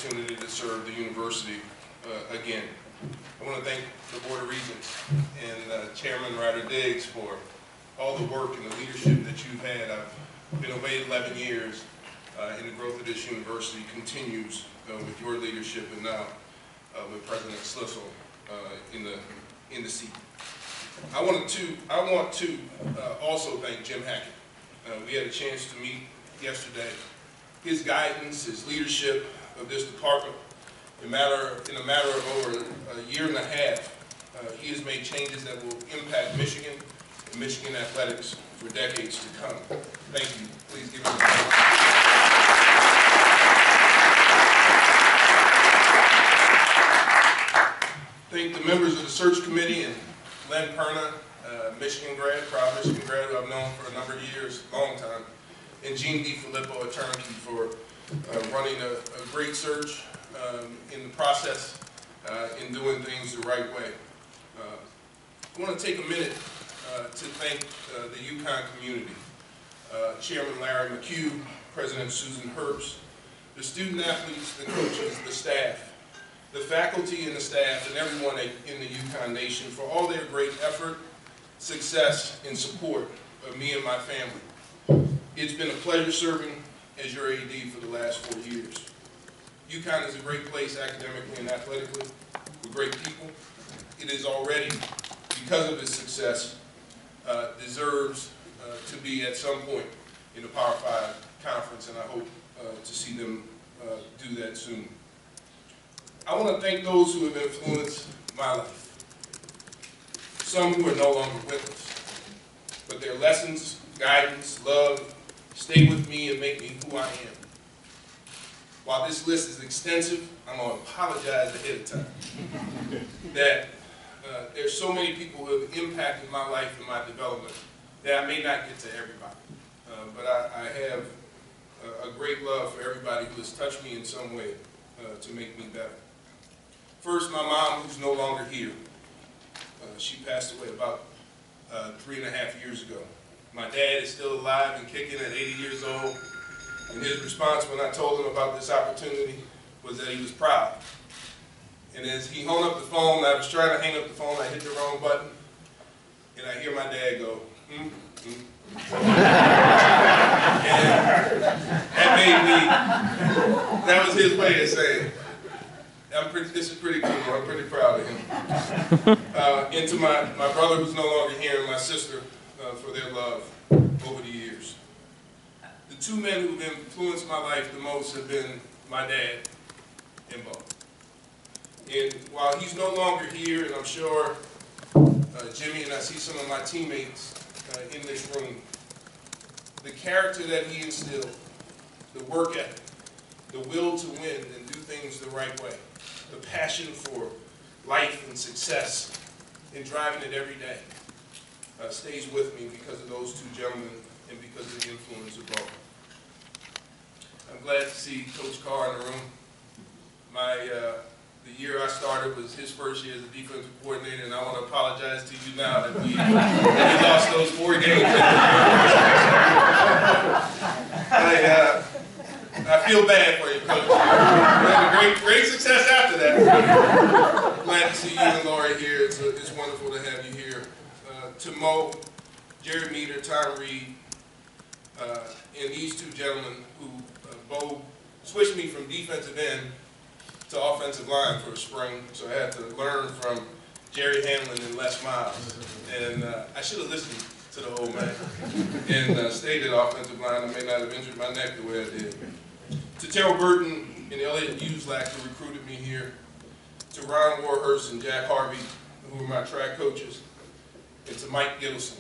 opportunity to serve the university again. I want to thank the Board of Regents and Chairman Ryder Diggs for all the work and the leadership that you've had. I've been away 11 years, and the growth of this university continues with your leadership, and now with President Slissel in the seat. I want to also thank Jim Hackett. We had a chance to meet yesterday. His guidance, his leadership of this department, in a matter of over a year and a half, he has made changes that will impact Michigan and Michigan athletics for decades to come. Thank you. Please give him a round. Thank the members of the search committee and Len Perna, Michigan grad, proud Michigan grad who I've known for a number of years, long time, and Gene DiFilippo, a turnkey, for running a great search in the process, in doing things the right way. I want to take a minute to thank the UConn community, Chairman Larry McHugh, President Susan Herbst, the student athletes, the coaches, the staff, the faculty and the staff, and everyone in the UConn Nation for all their great effort, success, and support of me and my family. It's been a pleasure serving as your AD for the last 4 years. UConn is a great place academically and athletically, with great people. It is already, because of its success, deserves to be at some point in the Power 5 conference, and I hope to see them do that soon. I want to thank those who have influenced my life. Some who are no longer with us, but their lessons, guidance, love, stay with me and make me who I am. While this list is extensive, I'm going to apologize ahead of time that there's so many people who have impacted my life and my development that I may not get to everybody. But I have a great love for everybody who has touched me in some way to make me better. First, my mom, who's no longer here. She passed away about 3.5 years ago. My dad is still alive and kicking at 80 years old, and his response when I told him about this opportunity was that he was proud. And as he hung up the phone, I was trying to hang up the phone, I hit the wrong button, and I hear my dad go, And that made me, that was his way of saying, this is pretty cool, I'm pretty proud of him. And to my brother who's no longer here and my sister for their love over the years. The two men who've influenced my life the most have been my dad and Bo. And while he's no longer here, and I'm sure Jimmy and I see some of my teammates in this room, the character that he instilled, the work ethic, the will to win and do things the right way, the passion for life and success and driving it every day stays with me because of those two gentlemen and because of the influence of both. I'm glad to see Coach Carr in the room. The year I started was his first year as a defensive coordinator, and I want to apologize to you now that we lost those 4 games. I feel bad for you, Coach. We had a great success after that. Glad to see you and Lori here. It's wonderful to have you here. To Mo, Jerry Meter, Tom Reed, and these two gentlemen who both switched me from defensive end to offensive line for a spring, so I had to learn from Jerry Hamlin and Les Miles. And I should have listened to the old man and stayed at offensive line. I may not have injured my neck the way I did. To Terrell Burton and Elliot Uslack, who recruited me here. To Ron Warhurst and Jack Harvey, who were my track coaches. And to Mike Gittleson,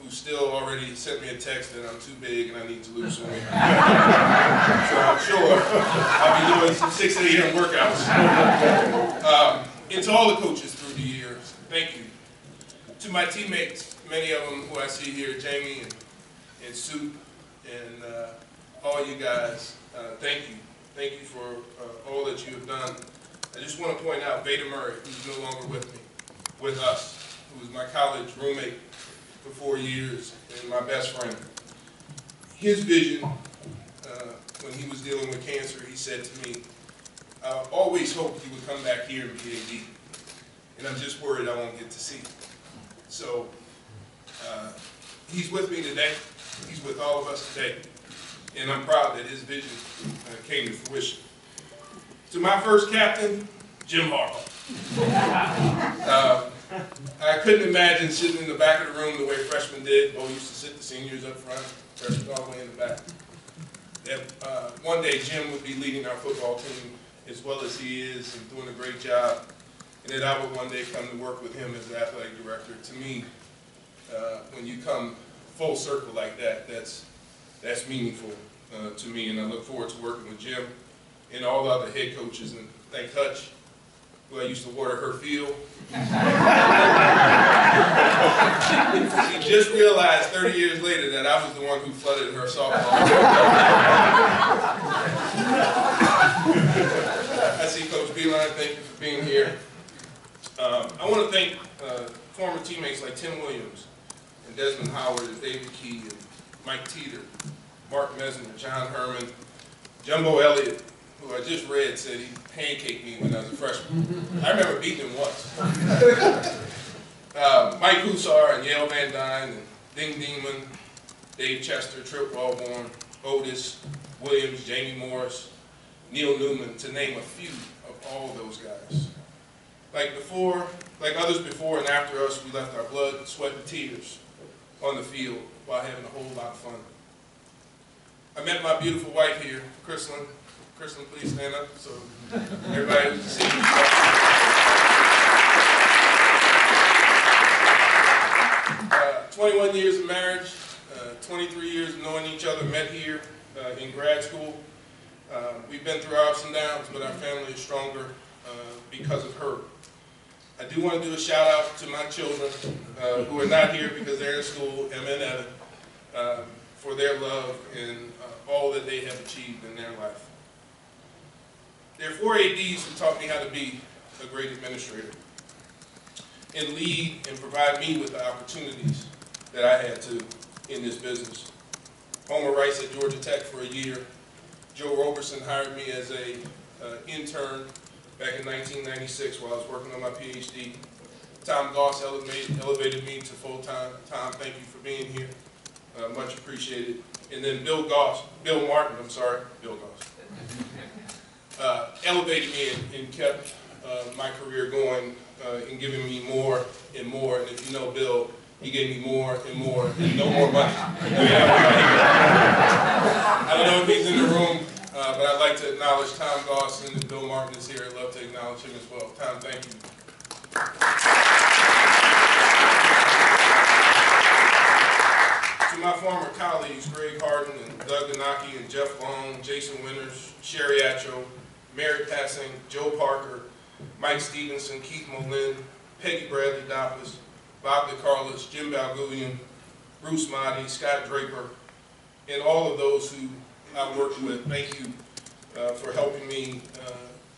who still already sent me a text that I'm too big and I need to lose some weight. So I'm sure I'll be doing some 6 a.m. workouts. And to all the coaches through the years, thank you. To my teammates, many of them who I see here, Jamie and Sue, and all you guys, thank you. Thank you for all that you have done. I just want to point out Veda Murray, who's no longer with us, who was my college roommate for 4 years and my best friend. His vision, when he was dealing with cancer, he said to me, I always hoped he would come back here and be AD, and I'm just worried I won't get to see him. So he's with me today. He's with all of us today, and I'm proud that his vision came to fruition. To my first captain, Jim Harbaugh. I couldn't imagine sitting in the back of the room the way freshmen did. Bo used to sit the seniors up front, freshmen all the way in the back. That one day Jim would be leading our football team as well as he is and doing a great job, and that I would one day come to work with him as the athletic director. To me, when you come full circle like that, that's meaningful to me, and I look forward to working with Jim and all the other head coaches, and thank Hutch, who I used to water her field. She just realized 30 years later that I was the one who flooded her softball. I see Coach Beeline, thank you for being here. I want to thank former teammates like Tim Williams and Desmond Howard and David Key and Mike Teeter, Mark Mesner, John Herman, Jumbo Elliott, who I just read said he pancaked me when I was a freshman. I remember beating him once. Mike Hussar and Yale Van Dyne and Ding Dingman, Dave Chester, Trip Wellborn, Otis, Williams, Jamie Morris, Neil Newman, to name a few of all those guys. Like others before and after us, we left our blood, sweat, and tears on the field while having a whole lot of fun. I met my beautiful wife here, Chrislyn. Chrislyn, please stand up so everybody can see you. 21 years of marriage, 23 years of knowing each other, met here in grad school. We've been through our ups and downs, but our family is stronger because of her. I do want to do a shout out to my children who are not here because they're in school, Emma and Evan, for their love and all that they have achieved in their life. There are 4 ADs who taught me how to be a great administrator and lead and provide me with the opportunities that I had to in this business. Homer Rice at Georgia Tech for a year. Joe Roberson hired me as an intern back in 1996 while I was working on my PhD. Tom Goss elevated me to full-time. Tom, thank you for being here. Much appreciated. And then Bill Martin, elevated me and kept my career going and giving me more and more. And if you know Bill, he gave me more and more and no more money. I don't know if he's in the room, but I'd like to acknowledge Tom Goss, and Bill Martin is here. I'd love to acknowledge him as well. Tom, thank you. To my former colleagues, Greg Harden and Doug Ganaki and Jeff Long, Jason Winters, Sherry Atcho, Mary Passing, Joe Parker, Mike Stevenson, Keith Molin, Peggy Bradley Doppus, Bob DeCarlos, Jim Balgulian, Bruce Motti, Scott Draper, and all of those who I've worked with, thank you for helping me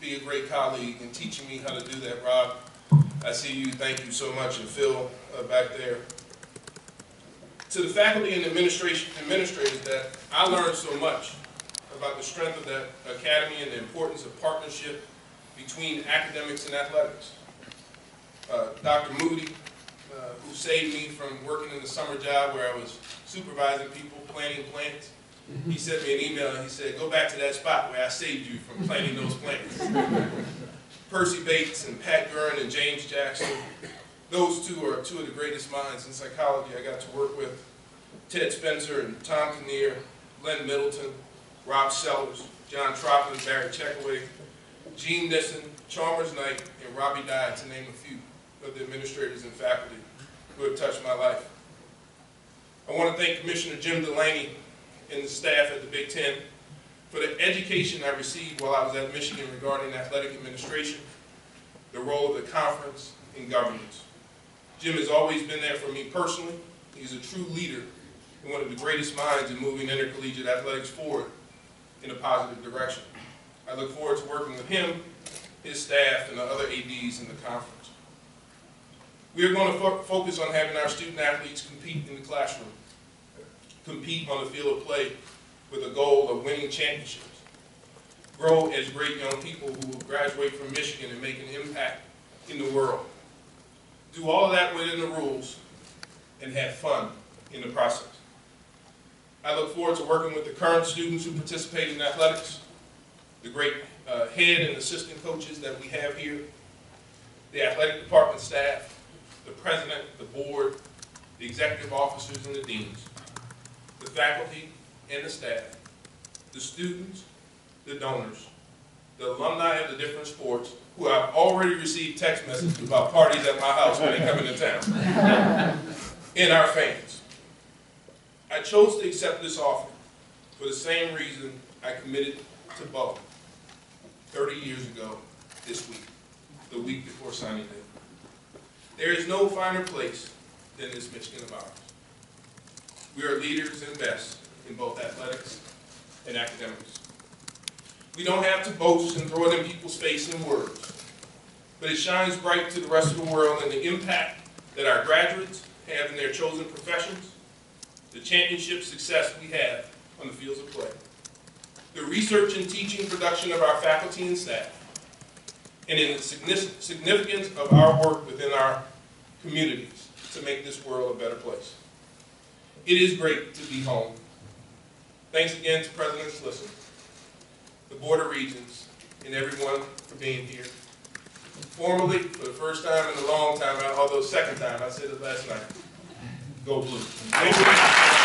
be a great colleague and teaching me how to do that, Rob. I see you, thank you so much, and Phil back there. To the faculty and administrators that I learned so much about the strength of that academy and the importance of partnership between academics and athletics. Dr. Moody, who saved me from working in the summer job where I was supervising people, planting plants. He sent me an email and he said, go back to that spot where I saved you from planting those plants. Percy Bates and Pat Gurn and James Jackson, those two are two of the greatest minds in psychology I got to work with. Ted Spencer and Tom Kinnear, Len Middleton, Rob Sellers, John Troplin, Barry Checkaway, Gene Nissen, Chalmers Knight, and Robbie Dye, to name a few of the administrators and faculty who have touched my life. I want to thank Commissioner Jim Delaney and the staff at the Big Ten for the education I received while I was at Michigan regarding athletic administration, the role of the conference, and governance. Jim has always been there for me personally. He's a true leader and one of the greatest minds in moving intercollegiate athletics forward in a positive direction. I look forward to working with him, his staff, and the other ADs in the conference. We are going to focus on having our student athletes compete in the classroom, compete on the field of play with a goal of winning championships. grow as great young people who will graduate from Michigan and make an impact in the world. Do all of that within the rules and have fun in the process. I look forward to working with the current students who participate in athletics, the great head and assistant coaches that we have here, the athletic department staff, the president, the board, the executive officers and the deans, the faculty and the staff, the students, the donors, the alumni of the different sports who I've already received text messages about parties at my house when they come into town, and our fans. I chose to accept this offer for the same reason I committed to both 30 years ago this week, the week before signing day. There is no finer place than this Michigan of ours. We are leaders and best in both athletics and academics. We don't have to boast and throw it in people's face in words, but it shines bright to the rest of the world in the impact that our graduates have in their chosen professions, the championship success we have on the fields of play, the research and teaching production of our faculty and staff, and in the significance of our work within our communities to make this world a better place. It is great to be home. Thanks again to President Slisson, the Board of Regents, and everyone for being here. Formally, for the first time in a long time, although second time, I said it last night, go Blue. Thank you.